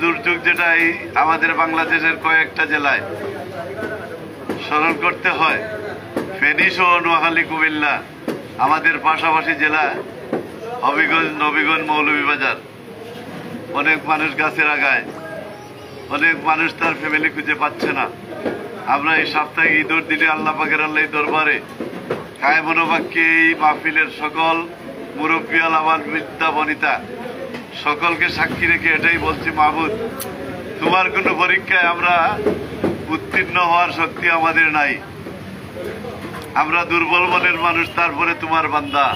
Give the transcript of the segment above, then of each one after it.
দুর্যোগ যেটা এই আমাদের বাংলাদেশের কয়েকটা জেলায় স্মরণ করতে হয়, ফেনী সহ নোয়াখালী, কুমিল্লা, আমাদের পাশাপাশি জেলা হবিগঞ্জ, নবীগঞ্জ, মৌলভীবাজার, অনেক মানুষ গাছের আগায়, অনেক মানুষ তার ফ্যামিলি খুঁজে পাচ্ছে না। আমরা এই সাপ্তাহিক ঈদের দিনে আল্লাহ পাকের আল্লাহ দরবারে কায়মনোবাক্যে এই মাহফিলের সকল মুরব্বী, আলামান, বৃদ্ধা, বনিতা সকলকে সাক্ষী রেখে এটাই বলছি, মাহবুদ, তোমার কোনো পরীক্ষায় আমরা উত্তীর্ণ হওয়ার শক্তি আমাদের নাই। আমরা দুর্বল মনের মানুষ, তারপরে তোমার বান্দা,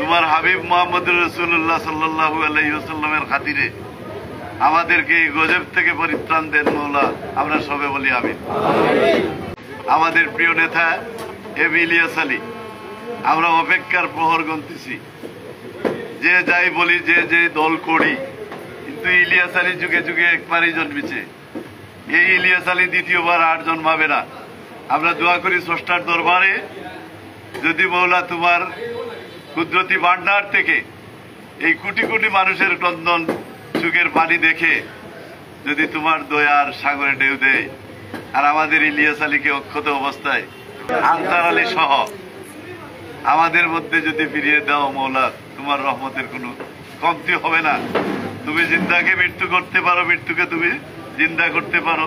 তোমার হাবিব মুহাম্মদুর রাসূলুল্লাহ সাল্লাল্লাহু আলাইহি ওয়াসাল্লামের খাতিরে আমাদেরকে এই গজব থেকে পরিত্রাণ দেন মওলা। আমরা সবে বলি আমিন। আমাদের প্রিয় নেতা এম ইলিয়াস আলী, আমরা অপেক্ষার প্রহর গুনতেছি। যে যাই বলি, যে যে দল করি, কিন্তু ইলিয়াস আলী যুগে যুগে একবারই জন্মেছে। এই ইলিয়াস আলী দ্বিতীয়বার আর জন্মাবে না। আমরা দোয়া করি স্রষ্টার দরবারে, যদি মওলা তোমার কুদরতি ভান্ডার থেকে এই কোটি কোটি মানুষের ক্রন্দন চোখের পানি দেখে যদি তোমার দয়ার সাগরে ঢেউ দেয়, আর আমাদের ইলিয়াস আলীকে অক্ষত অবস্থায় আনসার আলী সহ আমাদের মধ্যে যদি ফিরিয়ে দাও মওলা, তোমার রহমতের কোনো কমতি হবে না। তুমি জিন্দাকে মৃত্যু করতে পারো, মৃত্যুকে তুমি জিন্দা করতে পারো,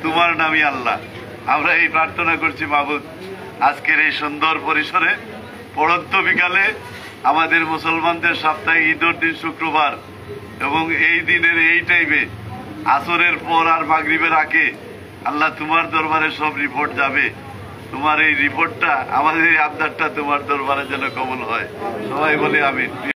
তোমার নামই আল্লাহ। আমরা এই প্রার্থনা করছি মাহবুদ, আজকের এই সুন্দর পরিসরে পড়ন্ত বিকালে আমাদের মুসলমানদের সাপ্তাহিক ঈদের দিন শুক্রবার, এবং এই দিনের এই টাইমে আসরের পর আর মাগরিবের আগে আল্লাহ তোমার দরবারে সব রিপোর্ট যাবে। তোমার এই রিপোর্টটা, আমাদের এই আবদারটা তোমার দরবারে যেন কবুল হয়। সবাই বলে আমিন।